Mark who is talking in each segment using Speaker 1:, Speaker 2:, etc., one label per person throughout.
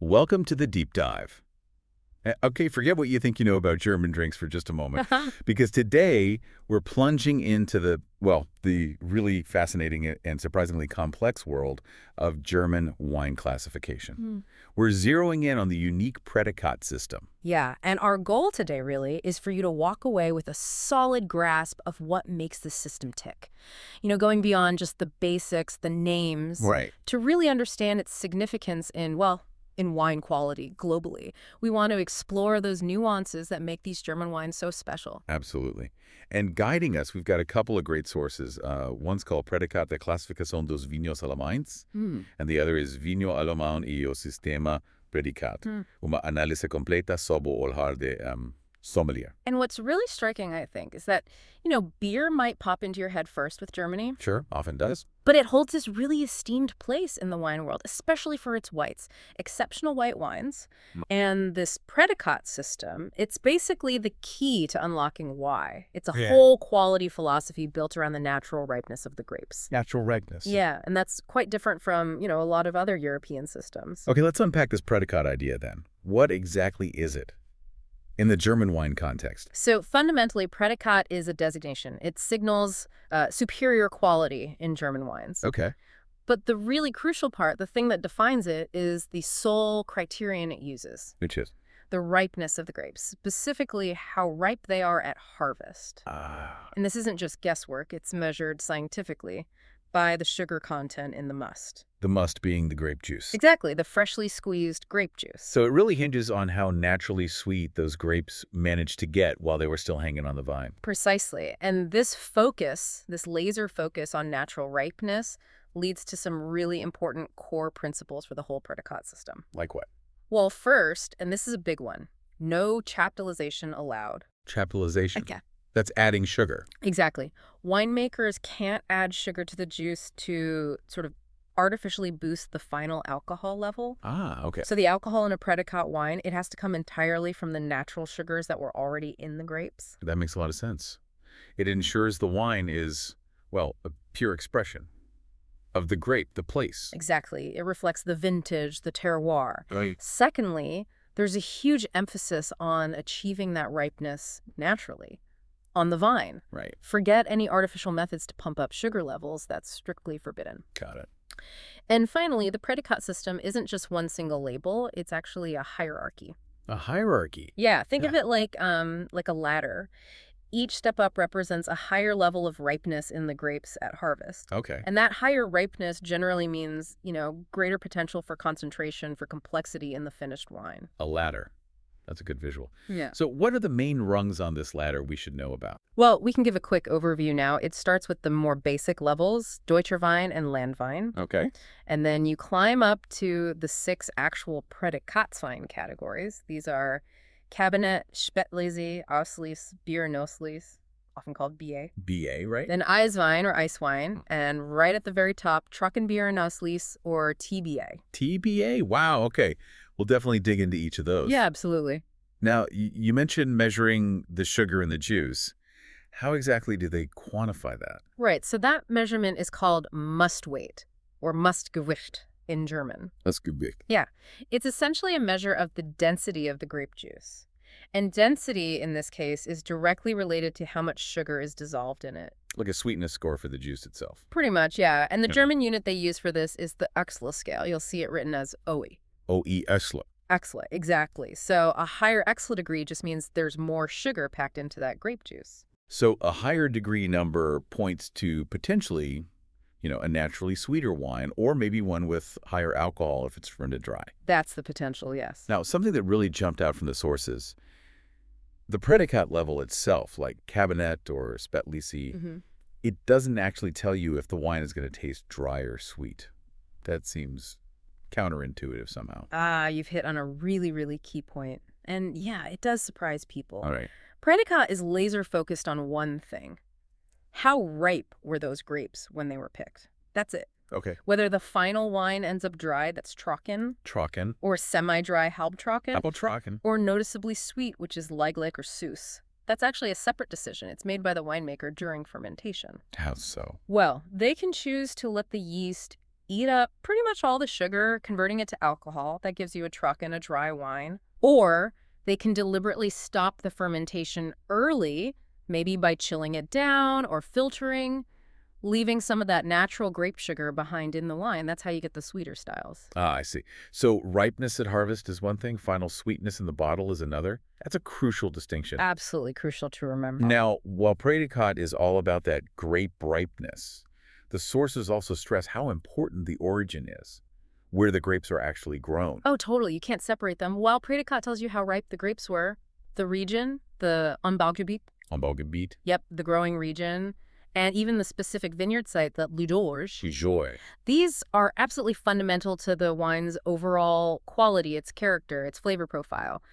Speaker 1: Welcome to the deep dive. Okay, forget what you think you know about German drinks for just a moment, because today we're plunging into the really fascinating and surprisingly complex world of German wine classification. We're zeroing in on the unique Prädikat system.
Speaker 2: Yeah, and our goal today really is for you to walk away with a solid grasp of what makes the system tick. Going beyond just the basics, the names,
Speaker 1: Right.
Speaker 2: to really understand its significance in wine quality globally. We want to explore those nuances that make these German wines so special.
Speaker 1: Absolutely. And guiding us, we've got a couple of great sources. One's called Prädikat der Classificação dos Vinhos Alemães, and the other is Vinho Alemão e o Sistema Prädikat, uma análise completa sobre o olhar de sommelier.
Speaker 2: And what's really striking, I think, is that, beer might pop into your head first with Germany,
Speaker 1: Sure, often does.
Speaker 2: but it holds this really esteemed place in the wine world, especially for its whites, exceptional white wines. And this Prädikat system, it's basically the key to unlocking why. It's a whole quality philosophy built around the natural ripeness of the grapes.
Speaker 1: Natural ripeness.
Speaker 2: Yeah, and that's quite different from, a lot of other European systems.
Speaker 1: Okay, let's unpack this Prädikat idea then. What exactly is it in the German wine context?
Speaker 2: So fundamentally, Prädikat is a designation. It signals superior quality in German wines.
Speaker 1: Okay.
Speaker 2: But the really crucial part, the thing that defines it, is the sole criterion it uses.
Speaker 1: Which is?
Speaker 2: The ripeness of the grapes, specifically how ripe they are at harvest. And this isn't just guesswork. It's measured scientifically by the sugar content in the must.
Speaker 1: The must being the grape juice.
Speaker 2: Exactly, the freshly squeezed grape juice.
Speaker 1: So it really hinges on how naturally sweet those grapes managed to get while they were still hanging on the vine.
Speaker 2: Precisely. And this focus, this laser focus on natural ripeness, leads to some really important core principles for the whole Prädikat system.
Speaker 1: Like what?
Speaker 2: Well, first, and this is a big one, no chaptalization allowed.
Speaker 1: Chaptalization.
Speaker 2: Okay.
Speaker 1: That's adding sugar.
Speaker 2: Exactly. Winemakers can't add sugar to the juice to sort of artificially boost the final alcohol level.
Speaker 1: Okay.
Speaker 2: So the alcohol in a Prädikat wine, it has to come entirely from the natural sugars that were already in the grapes.
Speaker 1: That makes a lot of sense. It ensures the wine is, a pure expression of the grape, the place.
Speaker 2: Exactly. It reflects the vintage, the terroir.
Speaker 1: Right.
Speaker 2: Secondly, there's a huge emphasis on achieving that ripeness naturally on the vine.
Speaker 1: Right.
Speaker 2: Forget any artificial methods to pump up sugar levels. That's strictly forbidden.
Speaker 1: Got it.
Speaker 2: And finally, the Prädikat system isn't just one single label. It's actually a hierarchy.
Speaker 1: A hierarchy.
Speaker 2: Yeah, think of it like a ladder. Each step up represents a higher level of ripeness in the grapes at harvest.
Speaker 1: Okay.
Speaker 2: And that higher ripeness generally means, greater potential for concentration, for complexity in the finished wine.
Speaker 1: A ladder. That's a good visual.
Speaker 2: Yeah.
Speaker 1: So what are the main rungs on this ladder we should know about?
Speaker 2: Well, we can give a quick overview now. It starts with the more basic levels, Deutscher Wein and Landwein.
Speaker 1: Okay.
Speaker 2: And then you climb up to the 6 actual Prädikatswein categories. These are Cabinet, Spätlese, Auslese, Bier Noslese, often called BA.
Speaker 1: BA, right?
Speaker 2: Then Eiswein or ice wine, and right at the very top, Trockenbier Noslese or TBA.
Speaker 1: TBA? Wow, okay. We'll definitely dig into each of those.
Speaker 2: Yeah, absolutely.
Speaker 1: Now, you mentioned measuring the sugar in the juice. How exactly do they quantify that?
Speaker 2: Right, so that measurement is called must weight or Mustgewicht in German.
Speaker 1: That's good.
Speaker 2: Yeah, it's essentially a measure of the density of the grape juice. And density, in this case, is directly related to how much sugar is dissolved in it.
Speaker 1: Like a sweetness score for the juice itself.
Speaker 2: Pretty much, yeah. And the German unit they use for this is the Oechsle scale. You'll see it written as OE.
Speaker 1: OE Oechsle.
Speaker 2: Oechsle, exactly. So a higher Oechsle degree just means there's more sugar packed into that grape juice.
Speaker 1: So a higher degree number points to potentially, a naturally sweeter wine, or maybe one with higher alcohol if it's fermented dry.
Speaker 2: That's the potential, yes.
Speaker 1: Now, something that really jumped out from the sources, the Prädikat level itself, like Cabinet or Spätlese, it doesn't actually tell you if the wine is going to taste dry or sweet. That seems counterintuitive somehow.
Speaker 2: You've hit on a really, really key point. And yeah, it does surprise people.
Speaker 1: All right.
Speaker 2: Prädikat is laser focused on one thing. How ripe were those grapes when they were picked? That's it.
Speaker 1: Okay.
Speaker 2: Whether the final wine ends up dry, that's Trocken,
Speaker 1: Trocken.
Speaker 2: or semi-dry Halbtrocken,
Speaker 1: Trocken.
Speaker 2: or noticeably sweet, which is Lagerlich or Süß. That's actually a separate decision. It's made by the winemaker during fermentation.
Speaker 1: How so?
Speaker 2: Well, they can choose to let the yeast eat up pretty much all the sugar, converting it to alcohol. That gives you a truck and a dry wine. Or they can deliberately stop the fermentation early, maybe by chilling it down or filtering, leaving some of that natural grape sugar behind in the wine. That's how you get the sweeter styles.
Speaker 1: Ah, I see. So ripeness at harvest is one thing, final sweetness in the bottle is another. That's a crucial distinction.
Speaker 2: Absolutely crucial to remember.
Speaker 1: Now, while Prädikat is all about that grape ripeness, the sources also stress how important the origin is, where the grapes are actually grown.
Speaker 2: Oh, totally. You can't separate them. While Prädikat tells you how ripe the grapes were, the region, the Anbaugebiet,
Speaker 1: Anbaugebiet.
Speaker 2: yep, the growing region, and even the specific vineyard site, the
Speaker 1: Joy.
Speaker 2: these are absolutely fundamental to the wine's overall quality, its character, its flavor profile.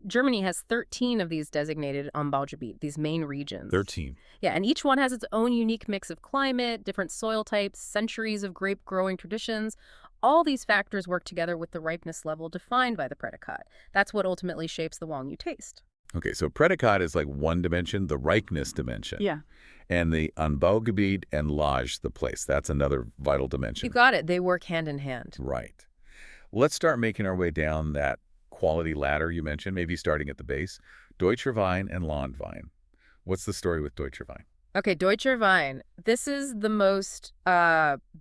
Speaker 2: Germany has 13 of these designated Anbaugebiet, these main regions.
Speaker 1: 13.
Speaker 2: Yeah, and each one has its own unique mix of climate, different soil types, centuries of grape growing traditions. All these factors work together with the ripeness level defined by the Prädikat. That's what ultimately shapes the wine you taste.
Speaker 1: Okay, so Prädikat is like one dimension, the ripeness dimension.
Speaker 2: Yeah.
Speaker 1: And the Anbaugebiet and Lage, the place, that's another vital dimension.
Speaker 2: You got it. They work hand in hand.
Speaker 1: Right. Let's start making our way down that quality ladder you mentioned, maybe starting at the base. Deutscher Wein and Landwein. What's the story with Deutscher Wein?
Speaker 2: Okay, Deutscher Wein. This is the most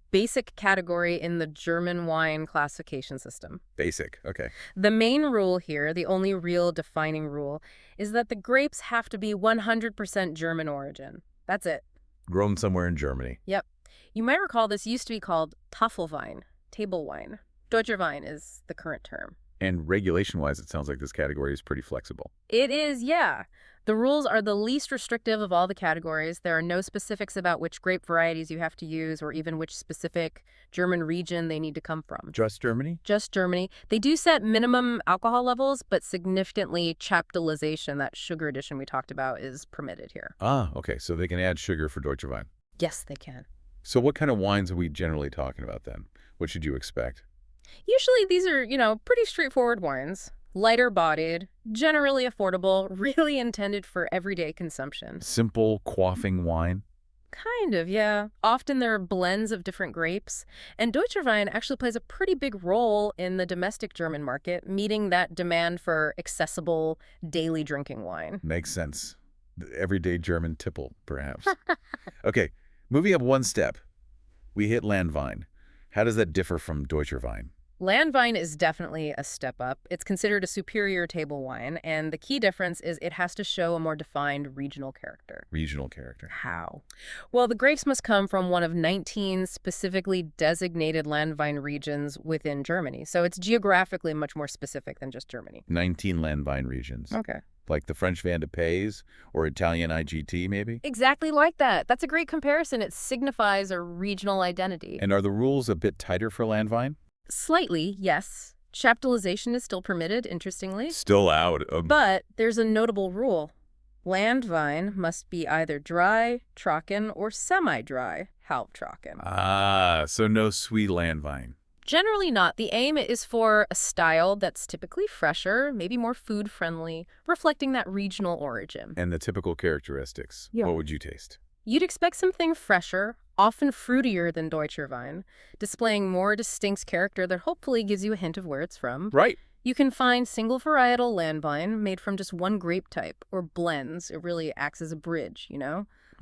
Speaker 2: basic category in the German wine classification system.
Speaker 1: Basic, okay.
Speaker 2: The main rule here, the only real defining rule, is that the grapes have to be 100% German origin. That's it.
Speaker 1: Grown somewhere in Germany.
Speaker 2: Yep. You might recall this used to be called Tafelwein, table wine. Deutscher Wein is the current term.
Speaker 1: And regulation-wise, it sounds like this category is pretty flexible.
Speaker 2: It is, yeah. The rules are the least restrictive of all the categories. There are no specifics about which grape varieties you have to use or even which specific German region they need to come from.
Speaker 1: Just Germany?
Speaker 2: Just Germany. They do set minimum alcohol levels, but significantly chaptalization, that sugar addition we talked about, is permitted here.
Speaker 1: Ah, okay, so they can add sugar for Deutscher Wein.
Speaker 2: Yes, they can.
Speaker 1: So what kind of wines are we generally talking about then? What should you expect?
Speaker 2: Usually these are, pretty straightforward wines. Lighter bodied, generally affordable, really intended for everyday consumption.
Speaker 1: Simple, quaffing wine?
Speaker 2: Kind of, yeah. Often there are blends of different grapes. And Deutscher Wein actually plays a pretty big role in the domestic German market, meeting that demand for accessible, daily drinking wine.
Speaker 1: Makes sense. The everyday German tipple, perhaps. Okay, moving up one step. We hit Landwein. How does that differ from Deutscher Wein?
Speaker 2: Landwein is definitely a step up. It's considered a superior table wine, and the key difference is it has to show a more defined regional character.
Speaker 1: Regional character.
Speaker 2: How? Well, the grapes must come from one of 19 specifically designated Landwein regions within Germany, so it's geographically much more specific than just Germany.
Speaker 1: 19 Landwein regions.
Speaker 2: Okay.
Speaker 1: Like the French Van de Pays or Italian IGT, maybe?
Speaker 2: Exactly like that. That's a great comparison. It signifies a regional identity.
Speaker 1: And are the rules a bit tighter for Landwein?
Speaker 2: Slightly, yes. Chaptalization is still permitted, interestingly.
Speaker 1: Still out.
Speaker 2: But there's a notable rule. Landwein must be either dry, trocken, or semi-dry, halbtrocken.
Speaker 1: Ah, so no sweet Landwein.
Speaker 2: Generally not. The aim is for a style that's typically fresher, maybe more food-friendly, reflecting that regional origin.
Speaker 1: And the typical characteristics.
Speaker 2: Yeah.
Speaker 1: What would you taste?
Speaker 2: You'd expect something fresher, often fruitier than Deutscher Wein, displaying more distinct character that hopefully gives you a hint of where it's from.
Speaker 1: Right.
Speaker 2: You can find single varietal Landwein made from just one grape type, or blends. It really acts as a bridge,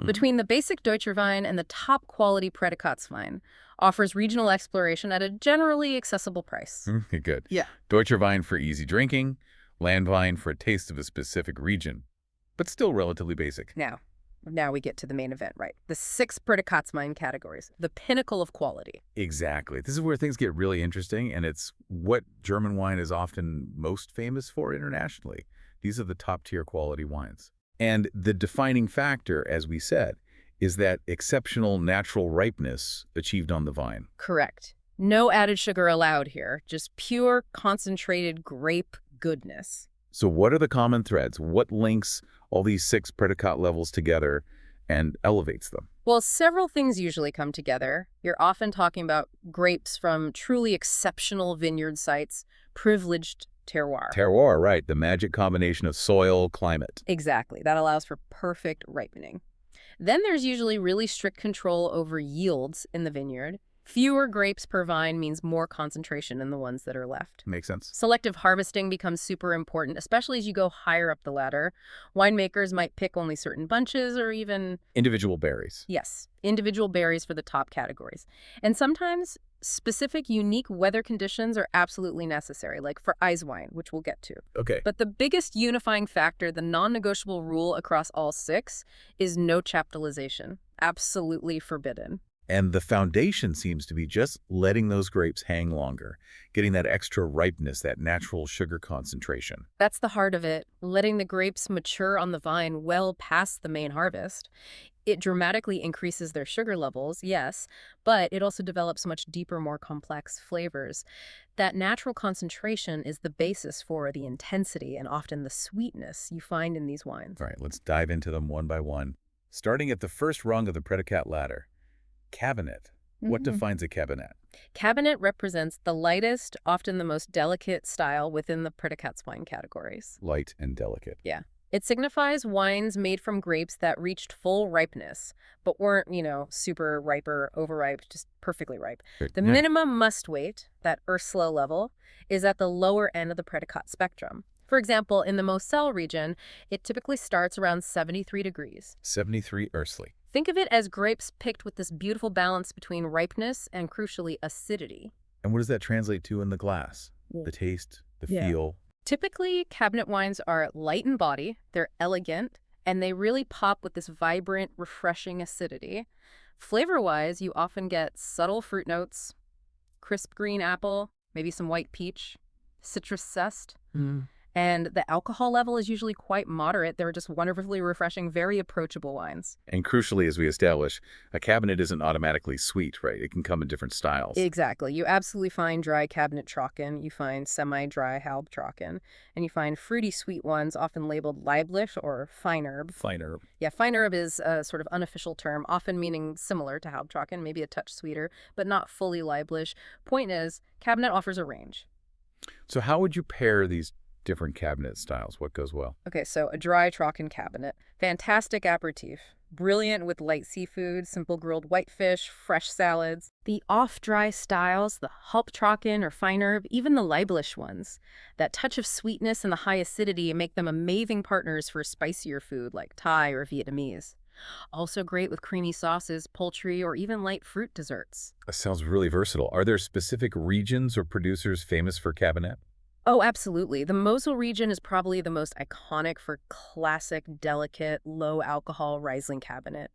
Speaker 2: between the basic Deutscher Wein and the top quality Prädikatswein. Offers regional exploration at a generally accessible price.
Speaker 1: Good.
Speaker 2: Yeah.
Speaker 1: Deutscher Wein for easy drinking, Landwein for a taste of a specific region, but still relatively basic.
Speaker 2: Now we get to the main event, right? The 6 Prädikatswein categories, the pinnacle of quality.
Speaker 1: Exactly. This is where things get really interesting, and it's what German wine is often most famous for internationally. These are the top-tier quality wines. And the defining factor, as we said, is that exceptional natural ripeness achieved on the vine.
Speaker 2: Correct. No added sugar allowed here, just pure, concentrated grape goodness.
Speaker 1: So what are the common threads? What links all these 6 Prädikat levels together and elevates them?
Speaker 2: Well, several things usually come together. You're often talking about grapes from truly exceptional vineyard sites, privileged terroir.
Speaker 1: Terroir, right. The magic combination of soil, climate.
Speaker 2: Exactly. That allows for perfect ripening. Then there's usually really strict control over yields in the vineyard. Fewer grapes per vine means more concentration in the ones that are left.
Speaker 1: Makes sense.
Speaker 2: Selective harvesting becomes super important, especially as you go higher up the ladder. Winemakers might pick only certain bunches or even,
Speaker 1: Individual berries.
Speaker 2: yes, individual berries for the top categories. And sometimes specific, unique weather conditions are absolutely necessary, like for ice wine, which we'll get to.
Speaker 1: Okay.
Speaker 2: But the biggest unifying factor, the non-negotiable rule across all six, is no chaptalization. Absolutely forbidden.
Speaker 1: And the foundation seems to be just letting those grapes hang longer, getting that extra ripeness, that natural sugar concentration.
Speaker 2: That's the heart of it, letting the grapes mature on the vine well past the main harvest. It dramatically increases their sugar levels, yes, but it also develops much deeper, more complex flavors. That natural concentration is the basis for the intensity and often the sweetness you find in these wines.
Speaker 1: All right, let's dive into them one by one. Starting at the first rung of the Prädikat ladder, Cabinet. What defines a cabinet?
Speaker 2: Cabinet represents the lightest, often the most delicate style within the Prädikatswein categories.
Speaker 1: Light and delicate.
Speaker 2: Yeah. It signifies wines made from grapes that reached full ripeness, but weren't, super ripe or overripe, just perfectly ripe. The minimum must wait, that Ursula level, is at the lower end of the Prädikat spectrum. For example, in the Moselle region, it typically starts around 73 degrees.
Speaker 1: 73 Ursula.
Speaker 2: Think of it as grapes picked with this beautiful balance between ripeness and, crucially, acidity.
Speaker 1: And what does that translate to in the glass? The taste, the feel?
Speaker 2: Typically, cabinet wines are light in body, they're elegant, and they really pop with this vibrant, refreshing acidity. Flavor-wise, you often get subtle fruit notes, crisp green apple, maybe some white peach, citrus zest. And the alcohol level is usually quite moderate. They're just wonderfully refreshing, very approachable wines.
Speaker 1: And crucially, as we establish, a cabinet isn't automatically sweet, right? It can come in different styles.
Speaker 2: Exactly. You absolutely find dry cabinet trocken, you find semi-dry Halbtrocken, and you find fruity sweet ones often labeled Lieblich or Feinherb.
Speaker 1: Feinherb.
Speaker 2: Yeah, Feinherb is a sort of unofficial term, often meaning similar to Halbtrocken, maybe a touch sweeter, but not fully Lieblich. Point is, cabinet offers a range.
Speaker 1: So how would you pair these different cabinet styles? What goes well?
Speaker 2: Okay, so a dry Trocken cabinet. Fantastic aperitif. Brilliant with light seafood, simple grilled whitefish, fresh salads. The off-dry styles, the Halbtrocken or Feinherb, even the Lieblich ones. That touch of sweetness and the high acidity make them amazing partners for spicier food like Thai or Vietnamese. Also great with creamy sauces, poultry, or even light fruit desserts.
Speaker 1: That sounds really versatile. Are there specific regions or producers famous for cabinet?
Speaker 2: Oh, absolutely. The Mosel region is probably the most iconic for classic, delicate, low-alcohol Riesling cabinet.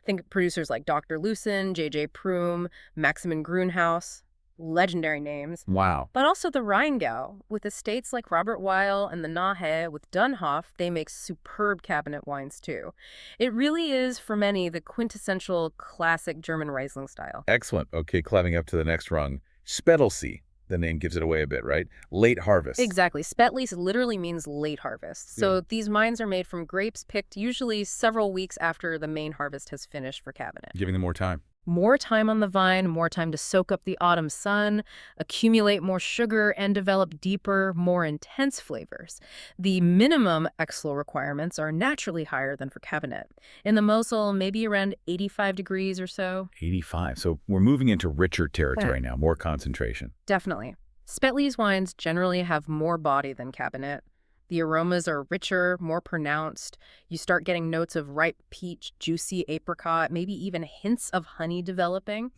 Speaker 2: Think producers like Dr. Lucen, J.J. Prum, Maximin Grünhaus, legendary names.
Speaker 1: Wow.
Speaker 2: But also the Rheingau, with estates like Robert Weil and the Nahe with Dunhoff, they make superb cabinet wines too. It really is, for many, the quintessential classic German Riesling style.
Speaker 1: Excellent. Okay, climbing up to the next rung. Spätelsee. The name gives it away a bit, right? Late harvest.
Speaker 2: Exactly. Spätlis literally means late harvest. So these wines are made from grapes picked usually several weeks after the main harvest has finished for cabinet.
Speaker 1: Giving them more time.
Speaker 2: More time on the vine, more time to soak up the autumn sun, accumulate more sugar, and develop deeper, more intense flavors. The minimum Exlo requirements are naturally higher than for cabinet. In the Mosel, maybe around 85 degrees or so.
Speaker 1: 85. So we're moving into richer territory now, more concentration.
Speaker 2: Definitely. Spätlis wines generally have more body than cabinet. The aromas are richer, more pronounced. You start getting notes of ripe peach, juicy apricot, maybe even hints of honey developing.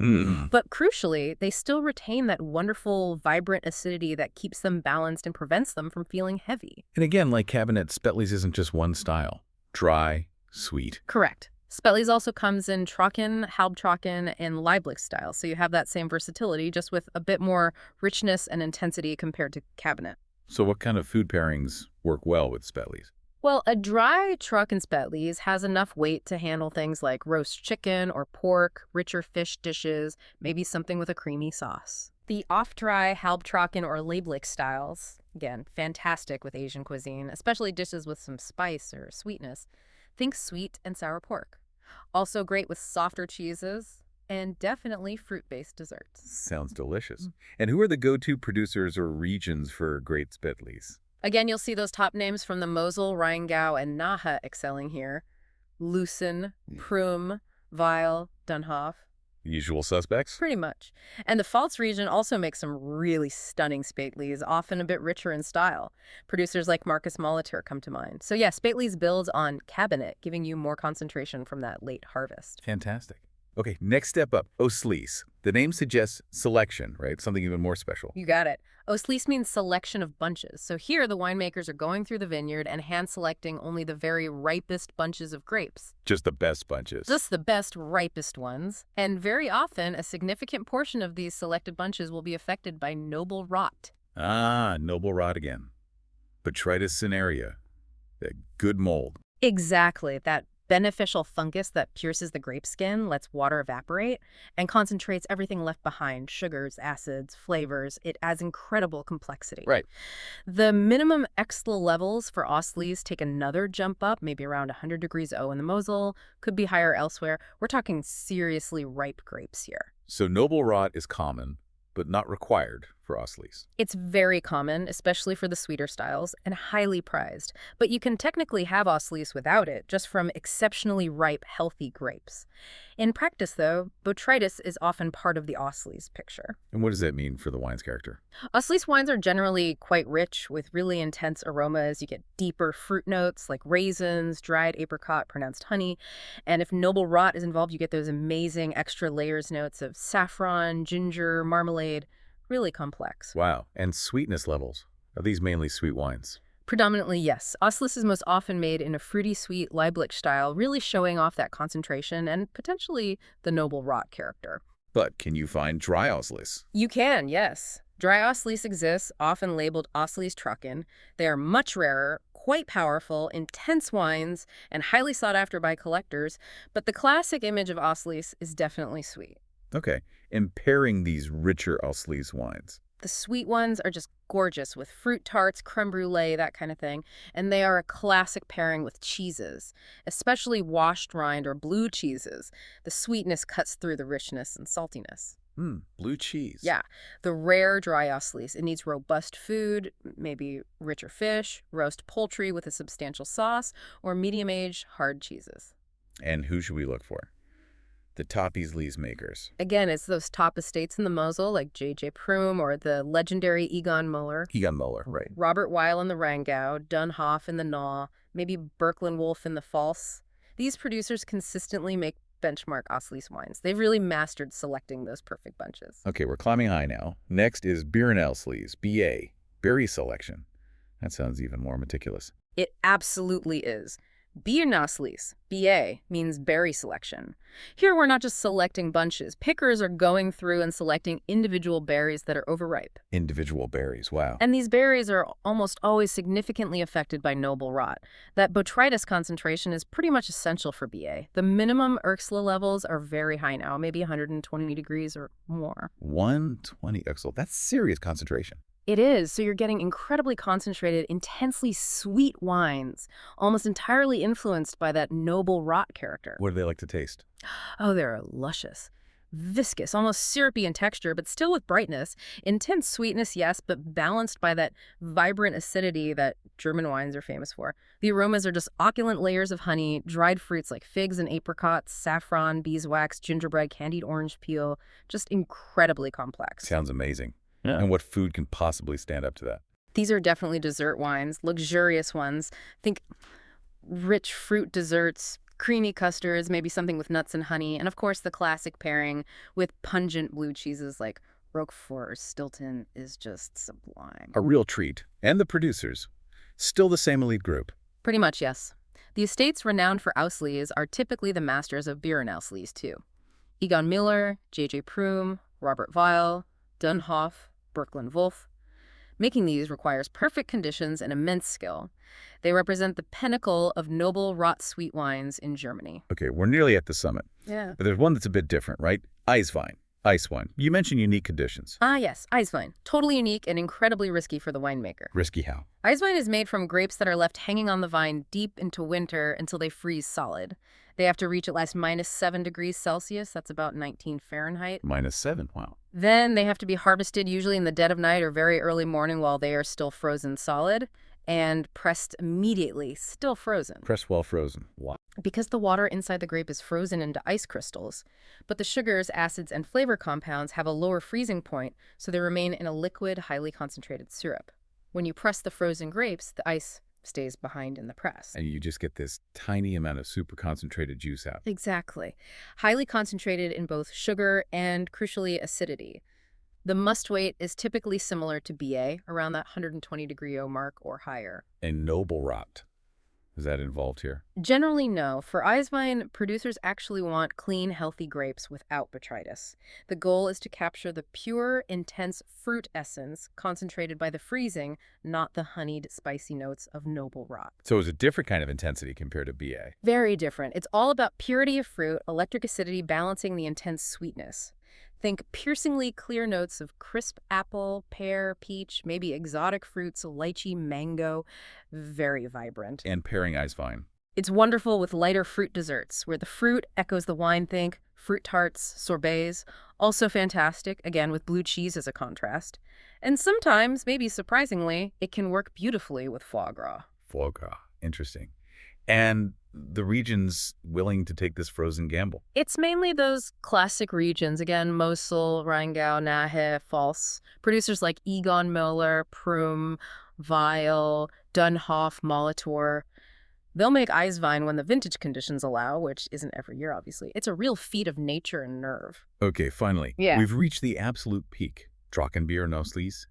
Speaker 2: But crucially, they still retain that wonderful, vibrant acidity that keeps them balanced and prevents them from feeling heavy.
Speaker 1: And again, like cabinet, Spätlis isn't just one style. Dry, sweet.
Speaker 2: Correct. Spätlis also comes in Trocken, Halbtrocken, and Lieblich style, so you have that same versatility, just with a bit more richness and intensity compared to cabinet.
Speaker 1: So what kind of food pairings work well with Spätlis?
Speaker 2: Well, a dry Trocken Spätlis has enough weight to handle things like roast chicken or pork, richer fish dishes, maybe something with a creamy sauce. The off-dry Halbtrocken or Lieblich styles, again, fantastic with Asian cuisine, especially dishes with some spice or sweetness. Think sweet and sour pork. Also great with softer cheeses, and definitely fruit-based desserts.
Speaker 1: Sounds delicious. And who are the go-to producers or regions for great Spätlis?
Speaker 2: Again, you'll see those top names from the Mosel, Rheingau, and Nahe excelling here. Lucen, Prum, Weil, Dunhoff.
Speaker 1: Usual suspects?
Speaker 2: Pretty much. And the Pfalz region also makes some really stunning Spätlese, often a bit richer in style. Producers like Marcus Molitor come to mind. So yeah, Spätlese builds on cabinet, giving you more concentration from that late harvest.
Speaker 1: Fantastic. Okay, next step up, Auslies. The name suggests selection, right? Something even more special.
Speaker 2: You got it. Auslies means selection of bunches. So here the winemakers are going through the vineyard and hand-selecting only the very ripest bunches of grapes.
Speaker 1: Just the best bunches.
Speaker 2: Just the best, ripest ones. And very often, a significant portion of these selected bunches will be affected by noble rot.
Speaker 1: Ah, noble rot again. Botrytis cinerea. That good mold.
Speaker 2: Exactly. That beneficial fungus that pierces the grape skin, lets water evaporate, and concentrates everything left behind, sugars, acids, flavors. It adds incredible complexity.
Speaker 1: Right.
Speaker 2: The minimum Exla levels for Auslies take another jump up, maybe around 100 degrees O in the Mosel, could be higher elsewhere. We're talking seriously ripe grapes here.
Speaker 1: So noble rot is common, but not required for Auslies.
Speaker 2: It's very common, especially for the sweeter styles, and highly prized. But you can technically have Auslies without it, just from exceptionally ripe, healthy grapes. In practice, though, botrytis is often part of the Auslies picture.
Speaker 1: And what does that mean for the wine's character?
Speaker 2: Auslies wines are generally quite rich with really intense aromas. You get deeper fruit notes like raisins, dried apricot, pronounced honey. And if noble rot is involved, you get those amazing extra layers notes of saffron, ginger, marmalade. Really complex.
Speaker 1: Wow. And sweetness levels. Are these mainly sweet wines?
Speaker 2: Predominantly, yes. Auslies is most often made in a fruity sweet Lieblich style, really showing off that concentration and potentially the noble rot character.
Speaker 1: But can you find dry Auslies?
Speaker 2: You can, yes. Dry Auslies exists, often labeled Auslies Trucken. They are much rarer, quite powerful, intense wines, and highly sought after by collectors. But the classic image of Auslies is definitely sweet.
Speaker 1: Okay. And pairing these richer Auslies wines.
Speaker 2: The sweet ones are just gorgeous with fruit tarts, creme brulee, that kind of thing. And they are a classic pairing with cheeses, especially washed rind or blue cheeses. The sweetness cuts through the richness and saltiness.
Speaker 1: Blue cheese.
Speaker 2: Yeah. The rare dry Auslies. It needs robust food, maybe richer fish, roast poultry with a substantial sauce, or medium-aged hard cheeses.
Speaker 1: And who should we look for? The top Auslies makers.
Speaker 2: Again, it's those top estates in the Mosel, like J.J. Prum or the legendary Egon Muller.
Speaker 1: Egon Muller, right.
Speaker 2: Robert Weil in the Rangau, Dunhoff in the Naw, maybe Birkeland Wolf in the Pfalz. These producers consistently make benchmark Auslies wines. They've really mastered selecting those perfect bunches.
Speaker 1: Okay, we're climbing high now. Next is Birnelslies, BA, berry selection. That sounds even more meticulous.
Speaker 2: It absolutely is. Birnelslies, BA, means berry selection. Here we're not just selecting bunches. Pickers are going through and selecting individual berries that are overripe.
Speaker 1: Individual berries, wow.
Speaker 2: And these berries are almost always significantly affected by noble rot. That botrytis concentration is pretty much essential for BA. The minimum Ursula levels are very high now, maybe 120 degrees or more.
Speaker 1: 120 Ursula, that's serious concentration.
Speaker 2: It is. So you're getting incredibly concentrated, intensely sweet wines, almost entirely influenced by that noble rot character.
Speaker 1: What do they like to taste?
Speaker 2: Oh, they're luscious. Viscous, almost syrupy in texture, but still with brightness. Intense sweetness, yes, but balanced by that vibrant acidity that German wines are famous for. The aromas are just opulent layers of honey, dried fruits like figs and apricots, saffron, beeswax, gingerbread, candied orange peel. Just incredibly complex.
Speaker 1: Sounds amazing.
Speaker 3: Yeah.
Speaker 1: And what food can possibly stand up to that?
Speaker 2: These are definitely dessert wines, luxurious ones. Think rich fruit desserts, creamy custards, maybe something with nuts and honey, and of course the classic pairing with pungent blue cheeses like Roquefort or Stilton is just sublime.
Speaker 1: A real treat. And the producers. Still the same elite group.
Speaker 2: Pretty much, yes. The estates renowned for Auslies are typically the masters of Birnelslies too. Egon Müller, J.J. Prum, Robert Weil, Dunhoff, Birkeland Wolf. Making these requires perfect conditions and immense skill. They represent the pinnacle of noble rot sweet wines in Germany.
Speaker 1: Okay, we're nearly at the summit.
Speaker 2: Yeah.
Speaker 1: But there's one that's a bit different, right? Eiswein. Ice wine. You mentioned unique conditions.
Speaker 2: Ah, yes, Eiswein. Totally unique and incredibly risky for the winemaker.
Speaker 1: Risky how?
Speaker 2: Eiswein is made from grapes that are left hanging on the vine deep into winter until they freeze solid. They have to reach at least -7 degrees Celsius. That's about 19 Fahrenheit.
Speaker 1: -7, wow.
Speaker 2: Then they have to be harvested usually in the dead of night or very early morning while they are still frozen solid. and pressed immediately, still frozen.
Speaker 1: Pressed while frozen. Wow.
Speaker 2: Because the water inside the grape is frozen into ice crystals, but the sugars, acids, and flavor compounds have a lower freezing point, so they remain in a liquid, highly concentrated syrup. When you press the frozen grapes, the ice stays behind in the press.
Speaker 1: And you just get this tiny amount of super concentrated juice out.
Speaker 2: Exactly. Highly concentrated in both sugar and, crucially, acidity. The must wait is typically similar to BA, around that 120-degree O mark or higher.
Speaker 1: And noble rot. Is that involved here?
Speaker 2: Generally, no. For Eiswein, producers actually want clean, healthy grapes without botrytis. The goal is to capture the pure, intense fruit essence concentrated by the freezing, not the honeyed, spicy notes of noble rot.
Speaker 1: So it's a different kind of intensity compared to BA.
Speaker 2: Very different. It's all about purity of fruit, electric acidity balancing the intense sweetness. Think piercingly clear notes of crisp apple, pear, peach, maybe exotic fruits, lychee, mango. Very vibrant.
Speaker 1: And pairing Eiswein.
Speaker 2: It's wonderful with lighter fruit desserts, where the fruit echoes the wine. Think fruit tarts, sorbets. Also fantastic, again, with blue cheese as a contrast. And sometimes, maybe surprisingly, it can work beautifully with foie gras.
Speaker 1: Foie gras. Interesting. And the regions willing to take this frozen gamble?
Speaker 2: It's mainly those classic regions, again, Mosel, Rheingau, Nahe, Pfalz. Producers like Egon Müller, Prüm, Weil, Dunhoff, Molitor. They'll make Eiswein when the vintage conditions allow, which isn't every year, obviously. It's a real feat of nature and nerve.
Speaker 1: Okay, finally.
Speaker 2: Yeah.
Speaker 1: We've reached the absolute peak. Trockenbier Noslis,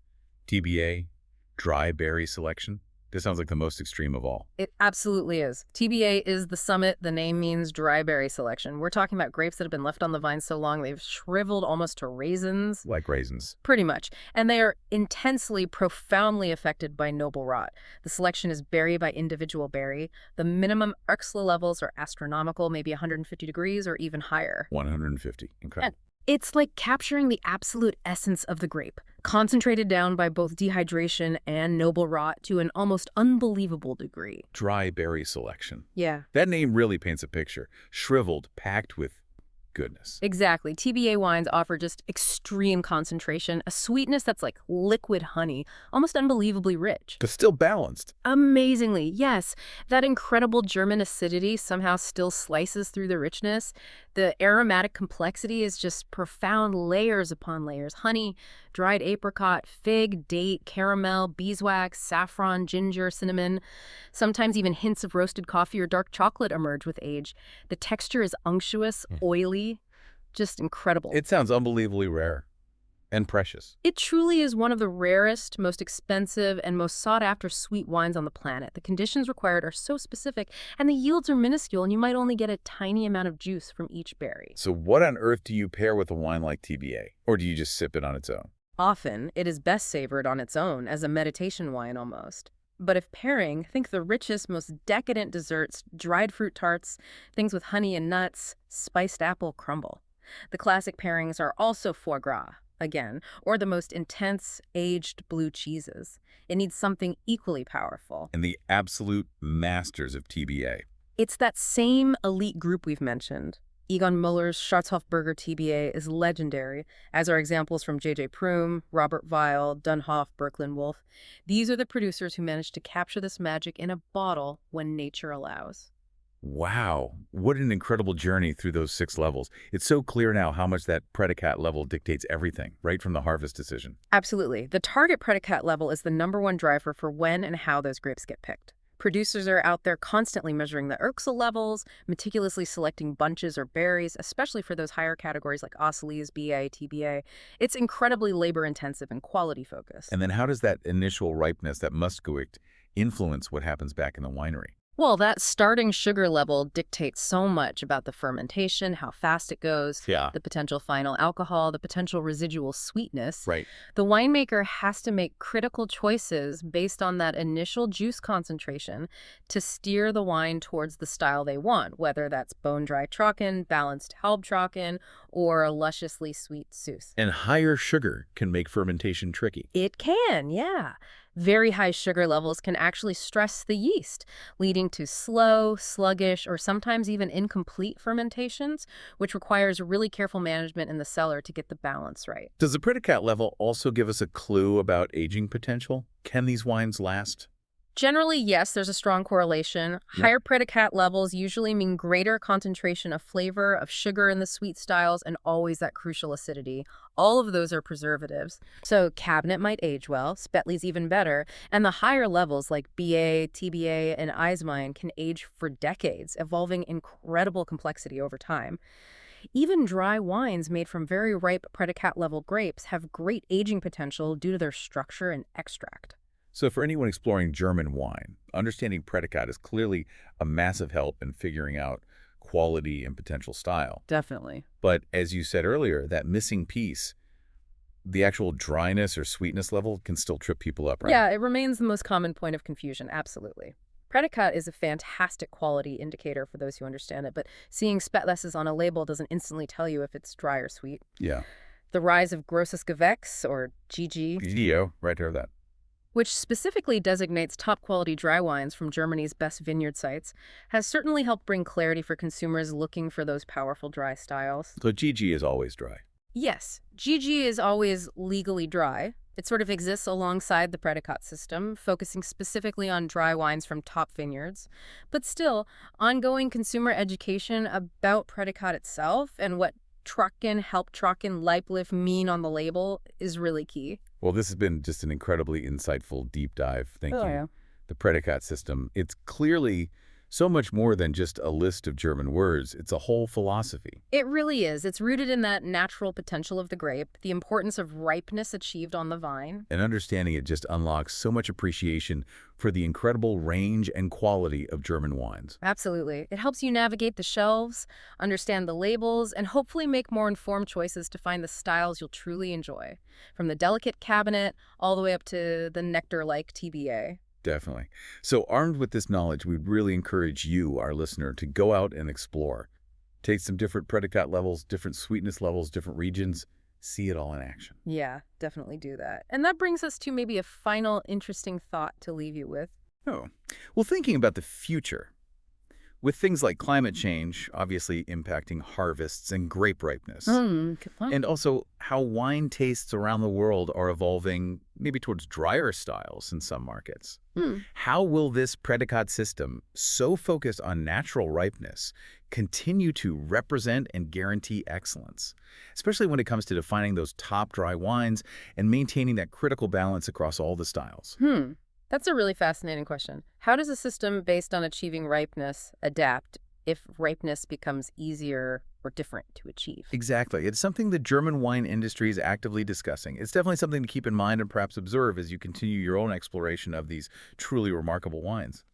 Speaker 1: TBA, dry berry selection. This sounds like the most extreme of all.
Speaker 2: It absolutely is. TBA is the summit. The name means dry berry selection. We're talking about grapes that have been left on the vine so long they've shriveled almost to raisins.
Speaker 1: Like raisins.
Speaker 2: Pretty much. And they are intensely, profoundly affected by noble rot. The selection is berry by individual berry. The minimum Oechsle levels are astronomical, maybe 150 degrees or even higher.
Speaker 1: 150. Incredible.
Speaker 2: It's like capturing the absolute essence of the grape, concentrated down by both dehydration and noble rot to an almost unbelievable degree.
Speaker 1: Dry berry selection.
Speaker 2: Yeah.
Speaker 1: That name really paints a picture. Shriveled, packed with goodness.
Speaker 2: Exactly. TBA wines offer just extreme concentration, a sweetness that's like liquid honey, almost unbelievably rich.
Speaker 1: But still balanced.
Speaker 2: Amazingly, yes. That incredible German acidity somehow still slices through the richness. The aromatic complexity is just profound layers upon layers. Honey, dried apricot, fig, date, caramel, beeswax, saffron, ginger, cinnamon. Sometimes even hints of roasted coffee or dark chocolate emerge with age. The texture is unctuous, oily, just incredible.
Speaker 1: It sounds unbelievably rare and precious.
Speaker 2: It truly is one of the rarest, most expensive, and most sought-after sweet wines on the planet. The conditions required are so specific, and the yields are minuscule, and you might only get a tiny amount of juice from each berry.
Speaker 1: So what on earth do you pair with a wine like TBA? Or do you just sip it on its own?
Speaker 2: Often, it is best savored on its own, as a meditation wine almost. But if pairing, think the richest, most decadent desserts, dried fruit tarts, things with honey and nuts, spiced apple crumble. The classic pairings are also foie gras, again, or the most intense, aged blue cheeses. It needs something equally powerful.
Speaker 1: And the absolute masters of TBA.
Speaker 2: It's that same elite group we've mentioned. Egon Müller's Schwarzhofburger TBA is legendary, as are examples from J.J. Prüm, Robert Weil, Dunhoff, Birkeland Wolf. These are the producers who managed to capture this magic in a bottle when nature allows.
Speaker 1: Wow, what an incredible journey through those 6 levels. It's so clear now how much that Prädikat level dictates everything, right from the harvest decision.
Speaker 2: Absolutely. The target Prädikat level is the #1 driver for when and how those grapes get picked. Producers are out there constantly measuring the Oechsle levels, meticulously selecting bunches or berries, especially for those higher categories like Osselies, BA, TBA. It's incredibly labor-intensive and quality-focused.
Speaker 1: And then how does that initial ripeness, that Muskgewicht, influence what happens back in the winery?
Speaker 2: Well, that starting sugar level dictates so much about the fermentation, how fast it goes,
Speaker 1: Yeah.
Speaker 2: the potential final alcohol, the potential residual sweetness.
Speaker 1: Right.
Speaker 2: The winemaker has to make critical choices based on that initial juice concentration to steer the wine towards the style they want, whether that's bone-dry Trocken, balanced Halbtrocken, or a lusciously sweet Süß.
Speaker 1: And higher sugar can make fermentation tricky.
Speaker 2: It can, yeah. Very high sugar levels can actually stress the yeast, leading to slow, sluggish, or sometimes even incomplete fermentations, which requires really careful management in the cellar to get the balance right.
Speaker 1: Does the Prädikat level also give us a clue about aging potential? Can these wines last
Speaker 2: Generally, yes, there's a strong correlation.
Speaker 1: Yeah.
Speaker 2: Higher predicat levels usually mean greater concentration of flavor, of sugar in the sweet styles, and always that crucial acidity. All of those are preservatives. So Cabinet might age well, Spetli's even better, and the higher levels like BA, TBA, and Eiswein can age for decades, evolving incredible complexity over time. Even dry wines made from very ripe predicat level grapes have great aging potential due to their structure and extract.
Speaker 1: So for anyone exploring German wine, understanding Prädikat is clearly a massive help in figuring out quality and potential style.
Speaker 2: Definitely.
Speaker 1: But as you said earlier, that missing piece, the actual dryness or sweetness level can still trip people up, right?
Speaker 2: Yeah, it remains the most common point of confusion, absolutely. Prädikat is a fantastic quality indicator for those who understand it, but seeing Spätlesses on a label doesn't instantly tell you if it's dry or sweet.
Speaker 1: Yeah.
Speaker 2: The rise of Grosses Gewächs, or GG,
Speaker 1: GDO, right there, that.
Speaker 2: which specifically designates top-quality dry wines from Germany's best vineyard sites, has certainly helped bring clarity for consumers looking for those powerful dry styles.
Speaker 1: So GG is always dry.
Speaker 2: Yes, GG is always legally dry. It sort of exists alongside the Prädikat system, focusing specifically on dry wines from top vineyards. But still, ongoing consumer education about Prädikat itself and what Trocken, Halbtrocken, Leiblich mean on the label is really key.
Speaker 1: Well, this has been just an incredibly insightful deep dive. Thank you.
Speaker 2: Yeah.
Speaker 1: The Prädikat system, it's clearly so much more than just a list of German words. It's a whole philosophy.
Speaker 2: It really is. It's rooted in that natural potential of the grape, the importance of ripeness achieved on the vine.
Speaker 1: And understanding it just unlocks so much appreciation for the incredible range and quality of German wines.
Speaker 2: Absolutely. It helps you navigate the shelves, understand the labels, and hopefully make more informed choices to find the styles you'll truly enjoy. From the delicate cabinet all the way up to the nectar-like TBA.
Speaker 1: Definitely. So armed with this knowledge, we'd really encourage you, our listener, to go out and explore. Take some different Prädikat levels, different sweetness levels, different regions. See it all in action.
Speaker 2: Yeah, definitely do that. And that brings us to maybe a final interesting thought to leave you with.
Speaker 1: Oh, well, thinking about the future, with things like climate change obviously impacting harvests and grape ripeness,
Speaker 2: Good point.
Speaker 1: and also how wine tastes around the world are evolving maybe towards drier styles in some markets. How will this Prädikat system, so focused on natural ripeness, continue to represent and guarantee excellence, especially when it comes to defining those top dry wines and maintaining that critical balance across all the styles?
Speaker 2: That's a really fascinating question. How does a system based on achieving ripeness adapt if ripeness becomes easier or different to achieve?
Speaker 1: Exactly. It's something the German wine industry is actively discussing. It's definitely something to keep in mind and perhaps observe as you continue your own exploration of these truly remarkable wines.